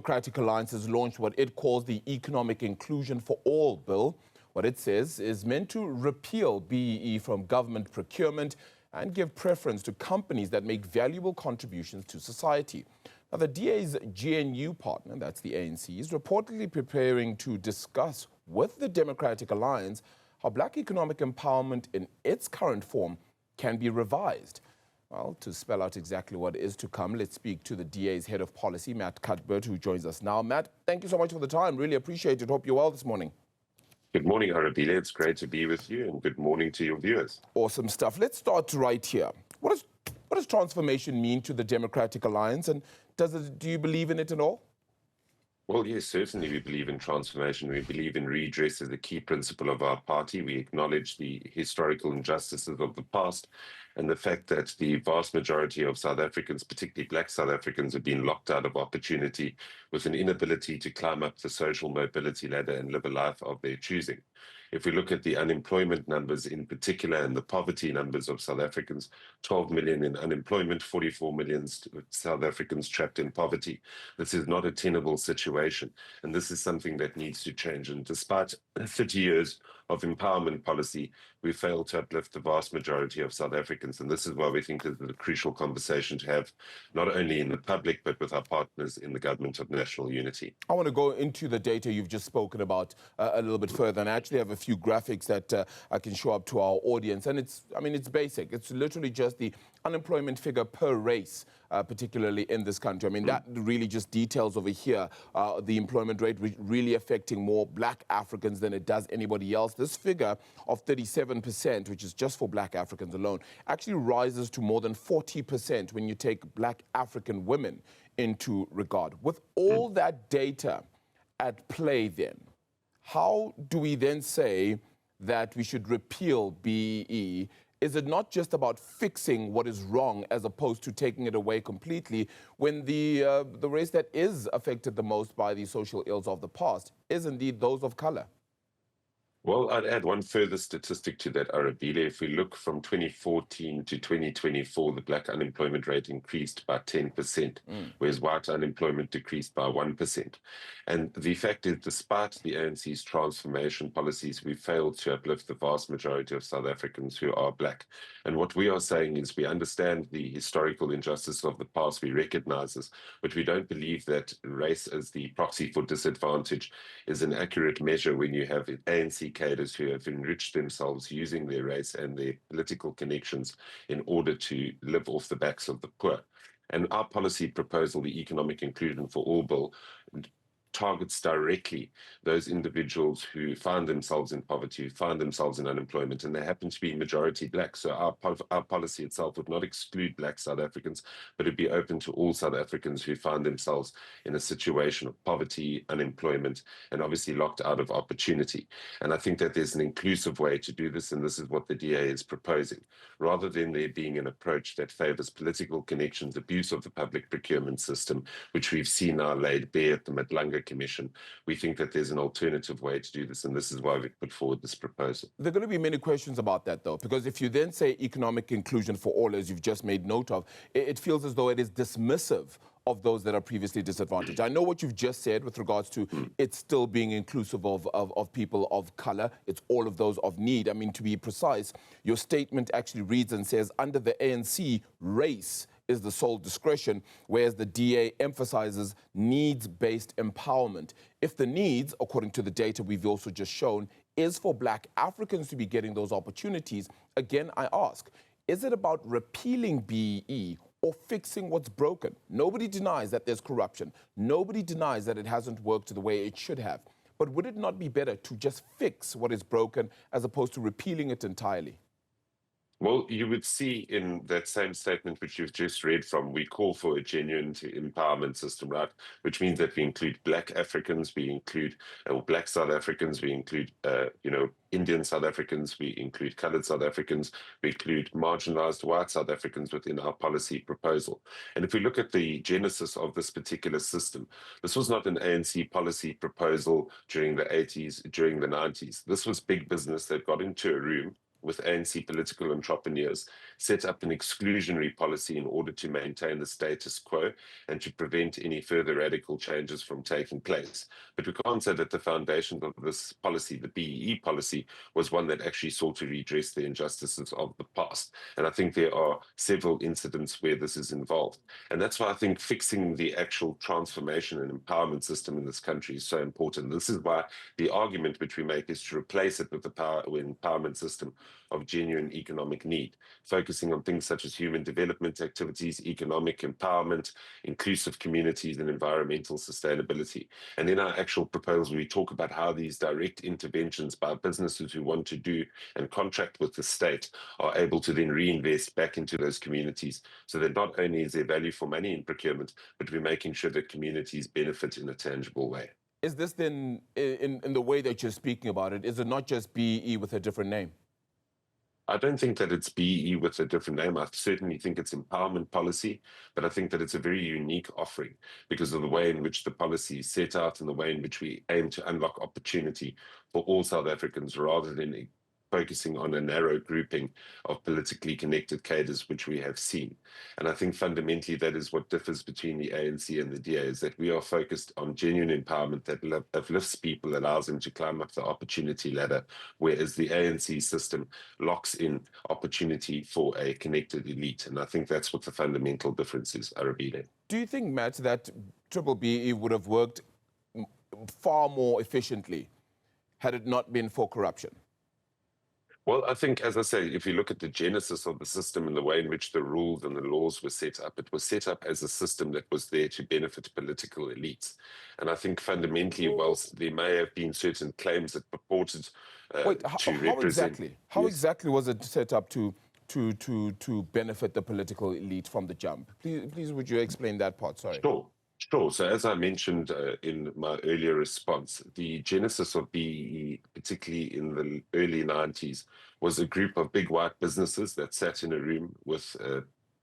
Democratic Alliance has launched what it calls the Economic Inclusion for All bill. What it says is meant to repeal BEE from government procurement and give preference to companies that make valuable contributions to society. Now, the DA's GNU partner, that's the ANC, is reportedly preparing to discuss with the Democratic Alliance how black economic empowerment in its current form can be revised. Well, to spell out exactly what is to come, let's speak to the DA's head of policy, Mat Cuthbert, who joins us now. Matt, thank you so much for the time. Really appreciate it. Hope you're well this morning. Good morning, Arabile. It's great to be with you, and good morning to your viewers. Awesome stuff. Let's start right here. What does transformation mean to the Democratic Alliance, and do you believe in it at all? Well, yes, certainly we believe in transformation. We believe in redress as a key principle of our party. We acknowledge the historical injustices of the past and the fact that the vast majority of South Africans, particularly black South Africans, have been locked out of opportunity with an inability to climb up the social mobility ladder and live a life of their choosing. If we look at the unemployment numbers in particular and the poverty numbers of South Africans, 12 million in unemployment, 44 million South Africans trapped in poverty. This is not a tenable situation, and this is something that needs to change. And despite 30 years of empowerment policy, we failed to uplift the vast majority of South Africans, and this is why we think this is a crucial conversation to have, not only in the public, but with our partners in the Government of National Unity. I want to go into the data you've just spoken about a little bit further, and I actually have a few graphics that I can show up to our audience, and it's basic. It's literally just the unemployment figure per race, particularly in this country. I mean, that really just details over here the employment rate really affecting more black Africans than it does anybody else. This figure of 37%, which is just for black Africans alone, actually rises to more than 40% when you take black African women into regard. With all that data at play then, how do we then say that we should repeal BEE? Is it not just about fixing what is wrong as opposed to taking it away completely when the race that is affected the most by the social ills of the past is indeed those of color? Well, I'd add one further statistic to that, Arabile. If we look from 2014 to 2024, the black unemployment rate increased by 10%, whereas white unemployment decreased by 1%. And the fact is, despite the ANC's transformation policies, we failed to uplift the vast majority of South Africans who are black. And what we are saying is we understand the historical injustice of the past, we recognize this, but we don't believe that race as the proxy for disadvantage is an accurate measure when you have ANC cadres who have enriched themselves using their race and their political connections in order to live off the backs of the poor. And our policy proposal, the Economic Inclusion for All bill, targets directly those individuals who find themselves in poverty, who find themselves in unemployment, and they happen to be majority black. So our policy itself would not exclude black South Africans, but it'd be open to all South Africans who find themselves in a situation of poverty, unemployment, and obviously locked out of opportunity. And I think that there's an inclusive way to do this, and this is what the DA is proposing. Rather than there being an approach that favors political connections, abuse of the public procurement system, which we've seen now laid bare at the Madlanga Commission, we think that there's an alternative way to do this, and this is why we put forward this proposal. There are going to be many questions about that, though, because if you then say economic inclusion for all, as you've just made note of, it feels as though it is dismissive of those that are previously disadvantaged. I know what you've just said with regards to it still being inclusive of people of color. It's all of those of need. I mean, to be precise, your statement actually reads and says, under the ANC, race is the sole discretion, whereas the DA emphasizes needs-based empowerment. If the needs, according to the data we've also just shown, is for black Africans to be getting those opportunities, again, I ask, is it about repealing BEE or fixing what's broken? Nobody denies that there's corruption. Nobody denies that it hasn't worked the way it should have. But would it not be better to just fix what is broken as opposed to repealing it entirely? Well, you would see in that same statement which you've just read from, we call for a genuine empowerment system, right? Which means that we include black Africans, we include black South Africans, we include, Indian South Africans, we include colored South Africans, we include marginalized white South Africans within our policy proposal. And if we look at the genesis of this particular system, this was not an ANC policy proposal during the 80s, during the 90s. This was big business that got into a room with ANC political entrepreneurs, set up an exclusionary policy in order to maintain the status quo and to prevent any further radical changes from taking place. But we can't say that the foundation of this policy, the BEE policy, was one that actually sought to redress the injustices of the past. And I think there are several incidents where this is involved. And that's why I think fixing the actual transformation and empowerment system in this country is so important. This is why the argument which we make is to replace it with the empowerment system of genuine economic need, focusing on things such as human development activities, economic empowerment, inclusive communities, and environmental sustainability. And in our actual proposal, we talk about how these direct interventions by businesses who want to do and contract with the state are able to then reinvest back into those communities, so that not only is there value for money in procurement, but we're making sure that communities benefit in a tangible way. Is this then, in the way that you're speaking about it, is it not just BEE with a different name? I don't think that it's BEE with a different name. I certainly think it's empowerment policy, but I think that it's a very unique offering because of the way in which the policy is set out and the way in which we aim to unlock opportunity for all South Africans rather than focusing on a narrow grouping of politically connected cadres, which we have seen. And I think fundamentally that is what differs between the ANC and the DA, is that we are focused on genuine empowerment that uplifts people, allows them to climb up the opportunity ladder, whereas the ANC system locks in opportunity for a connected elite. And I think that's what the fundamental difference is, Arabile. Do you think, Matt, that triple BEE would have worked far more efficiently had it not been for corruption? Well, I think, as I say, if you look at the genesis of the system and the way in which the rules and the laws were set up, it was set up as a system that was there to benefit political elites. And I think fundamentally, whilst there may have been certain claims that purported to represent... How exactly was it set up to benefit the political elite from the jump? Please, would you explain that part? Sorry. Sure. So as I mentioned in my earlier response, the genesis of BEE, particularly in the early 90s, was a group of big white businesses that sat in a room with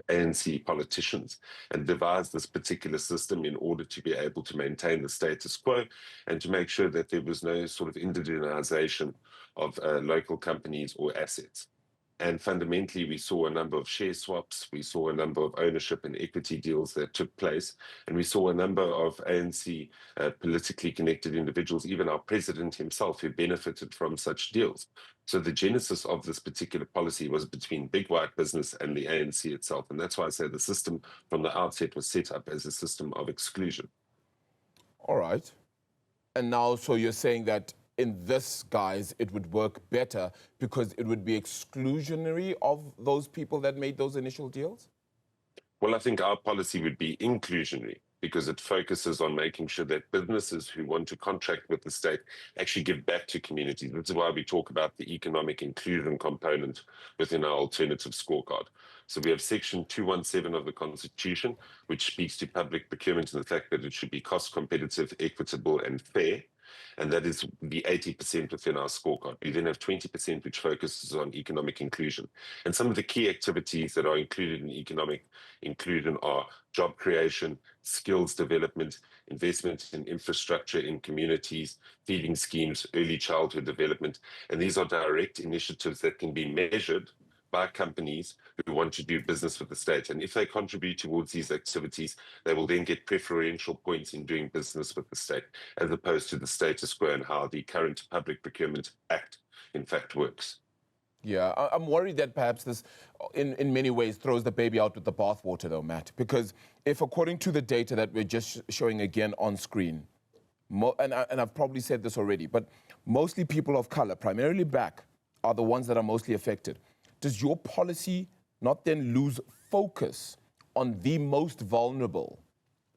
ANC politicians and devised this particular system in order to be able to maintain the status quo and to make sure that there was no sort of indigenization of local companies or assets. And fundamentally, we saw a number of share swaps, we saw a number of ownership and equity deals that took place, and we saw a number of ANC politically connected individuals, even our president himself, who benefited from such deals. So the genesis of this particular policy was between big white business and the ANC itself. And that's why I say the system from the outset was set up as a system of exclusion. All right. And now, so you're saying that in this guise, it would work better because it would be exclusionary of those people that made those initial deals? Well, I think our policy would be inclusionary because it focuses on making sure that businesses who want to contract with the state actually give back to communities. That's why we talk about the economic inclusion component within our alternative scorecard. So we have Section 217 of the Constitution, which speaks to public procurement and the fact that it should be cost competitive, equitable, and fair. And that is the 80% within our scorecard. We then have 20% which focuses on economic inclusion. And some of the key activities that are included in economic inclusion are job creation, skills development, investment in infrastructure in communities, feeding schemes, early childhood development. And these are direct initiatives that can be measured by companies who want to do business with the state. And if they contribute towards these activities, they will then get preferential points in doing business with the state, as opposed to the status quo and how the current Public Procurement Act, in fact, works. Yeah, I'm worried that perhaps this, in many ways, throws the baby out with the bathwater, though, Matt, because if, according to the data that we're just showing again on screen, and I've probably said this already, but mostly people of color, primarily black, are the ones that are mostly affected. Does your policy not then lose focus on the most vulnerable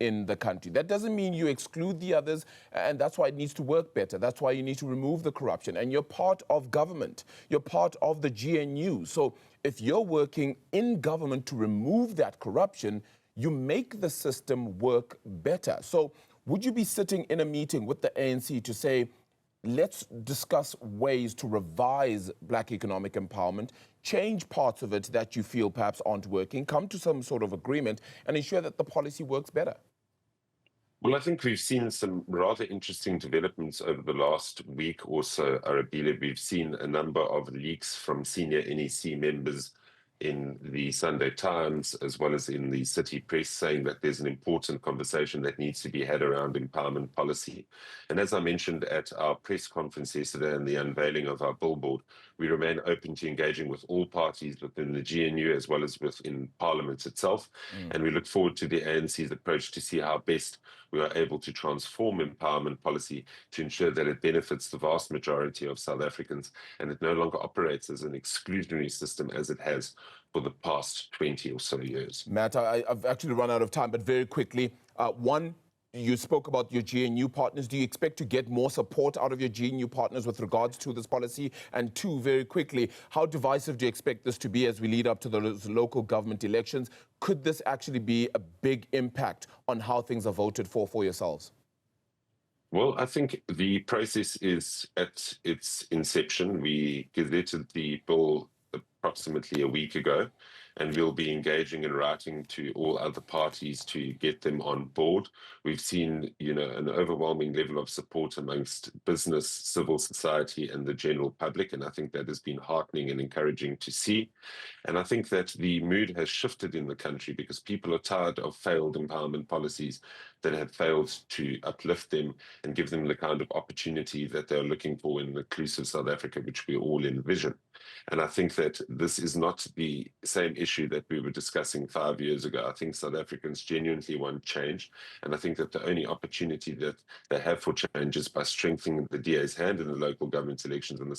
in the country? That doesn't mean you exclude the others, and that's why it needs to work better. That's why you need to remove the corruption. And you're part of government. You're part of the GNU. So if you're working in government to remove that corruption, you make the system work better. So would you be sitting in a meeting with the ANC to say, let's discuss ways to revise black economic empowerment, change parts of it that you feel perhaps aren't working, come to some sort of agreement and ensure that the policy works better? Well, I think we've seen some rather interesting developments over the last week or so, Arabile. We've seen a number of leaks from senior NEC members in the Sunday Times, as well as in the city press, saying that there's an important conversation that needs to be had around empowerment policy. And as I mentioned at our press conference yesterday and the unveiling of our billboard, we remain open to engaging with all parties within the GNU as well as within Parliament itself. And we look forward to the ANC's approach to see how best we are able to transform empowerment policy to ensure that it benefits the vast majority of South Africans and it no longer operates as an exclusionary system as it has for the past 20 or so years. Matt, I've actually run out of time, but very quickly, one, you spoke about your GNU partners. Do you expect to get more support out of your GNU partners with regards to this policy? And two, very quickly, how divisive do you expect this to be as we lead up to those local government elections? Could this actually be a big impact on how things are voted for yourselves? Well, I think the process is at its inception. We gazetted the bill approximately a week ago, and we'll be engaging in writing to all other parties to get them on board. We've seen, an overwhelming level of support amongst business, civil society, and the general public, and I think that has been heartening and encouraging to see. And I think that the mood has shifted in the country because people are tired of failed empowerment policies that have failed to uplift them and give them the kind of opportunity that they're looking for in an inclusive South Africa, which we all envision. And I think that this is not the same issue that we were discussing 5 years ago. I think South Africans genuinely want change. And I think that the only opportunity that they have for change is by strengthening the DA's hand in the local government elections and the